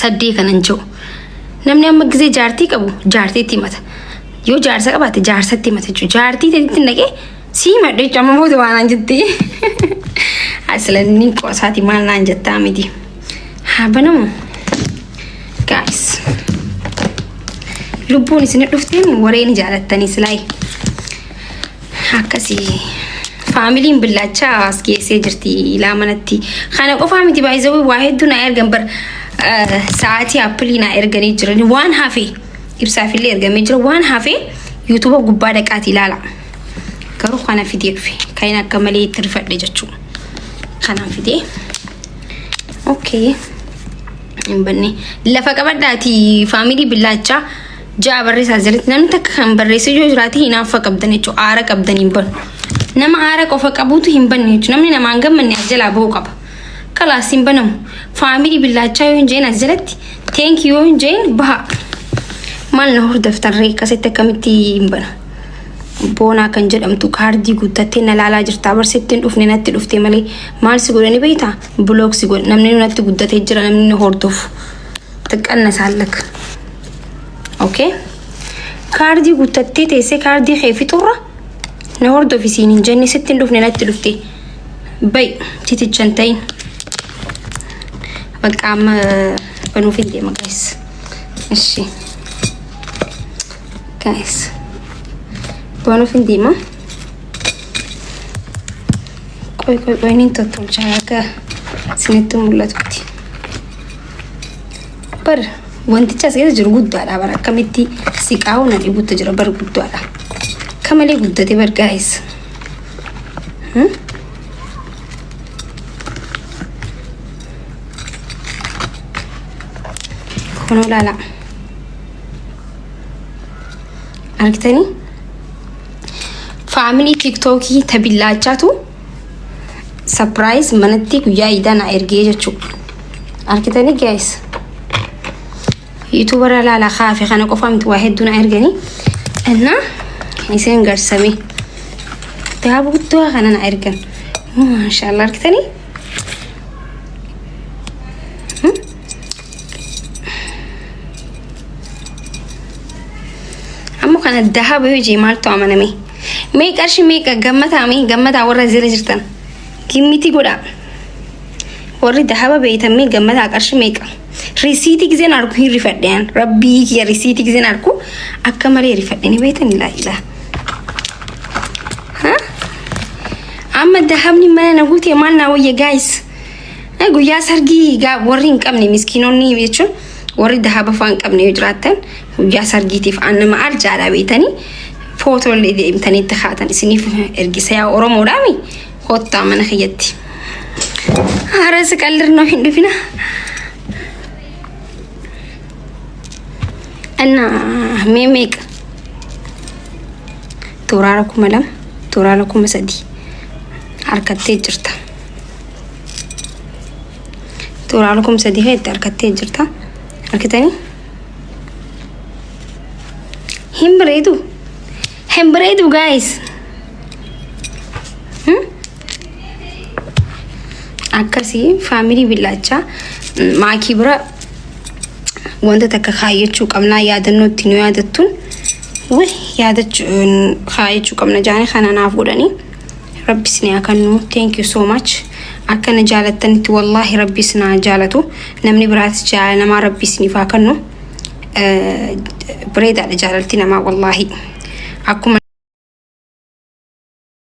sadii kanan jiru. Namni amma gisee jaartii qabu jaartiitti himata. Yoo jaarsa qabaate jaarsatti himata jechuudha. Jaartii ta'etti naqee sii madde jechuudha. Amma booda waan jetti. Aslanni qosaati maal naan jettaa miti. Haa banamu. Guys. Lubbuun isin dhufteen wareen jaalattanii silaayi. Akkasii. Familiin billacha as geessee jirti ilaa manatti. Kana qofaa miti baay'ee waa hedduu na ergan bar sa'aatii appilii na erganii jiran waan hafe ibsaafillee ergamee jira waan hafe YouTube gubbaa dhaqaati ilaala. Garuu kana fidee dhufe kan akka malee itti rifadhe jechuudha. Kanaan fidee. Okay. Inbanne lafa qabadhaati family billacha jaa barreessaa jirti namni takka kan barreesse yoo jiraate hinaafa qabdan jechuudha. Aara qabdaniin banu. Nama aara qofa qabuutu hin banne jechuudha. Namni namaan gammanne ajjalaa bahuu qaba. Kalaas hin banamu. Family billacha yoo hin jeen ajjalatti thank you yoo hin jeen baha. Maal na hordoftarree akkasitti akkamitti hin bana. Boonaa kan jedhamtu kaardii guuttattee na laalaa jirta. Barsiittiin dhufne natti dhufte malee maal si godhani beektaa? Block si godhan. Namni natti guddatee jira namni na hordofu. Xiqqanna saallaka. Okay? Kaardii guuttattee teessee kaardii kee fixurra. Na hordofisiin hin jenne sittiin dhufne natti dhufte. Bay titichan ta'in. Bakka amma banuuf hin deema guys. Ishi. Guys. Banuuf hin deema. Qoy niin tottolchaa akka isinitti mul'atutti. Bar wanticha as keessa jiru guddaadha bar akkamitti siqaa'u na dhibutti jira bar guddaadha. Kamalee guddate bar guys. Kono lala. Argitanii? Family TikTokii tabillaachatu surprise manatti guyyaa idana ergee jechuudha. Argitanii guys? YouTube lala khaafi kana qofa miti waa hedduu na erganii. Anna iseen garsame. Daabu guddaa kana na ergan. Maashaallah argitanii? Amma kana dahaba yoo jee maaltu amaname. Mee qarshi meeqa gammataa warra zira jirtan. Gimmiti godha. Warri dahaba beeytamee gammataa qarshi meeqa. Risiitii gizeen argu hin rifadheen. Rabbii kiyya risiitii gizeen argu akka malee rifadheen beeytan ilaa. Amma dahabni mana na guutee maal naa wayya guys. Guyyaa sargii warri hin qabne miskiinonni jechuun warri dahaba faan qabne yoo jiraatan guyyaa sargiitiif annama arjaadha beeytanii footoo deemtanii itti kaatan isiniif ergisa yaa Oromoodhaami kottaa mana kiyyatti. Haras qalirnoo hin dhufina. Anna meemeeqa Turaara 2 Turaara 3 harkattee jirta. Turaara 3 heetti harkattee jirta. Argitanii? Hembareedu guys. Akkasii family billacha maakii bira wanta takka kaayyachuu qabnaa yaadannoo ittiin yoo yaadattuun yaadachuu kaayyachuu qabna jaanii kana naaf godhanii rabbis ni akannu. Thank you so much. Akkana jaalattanitti wallahi rabbis na jaalatu. Namni biraatis jaalala namaa rabbis ni faakannu. Bareedaadha jaalalti namaa wallahi. Akkuma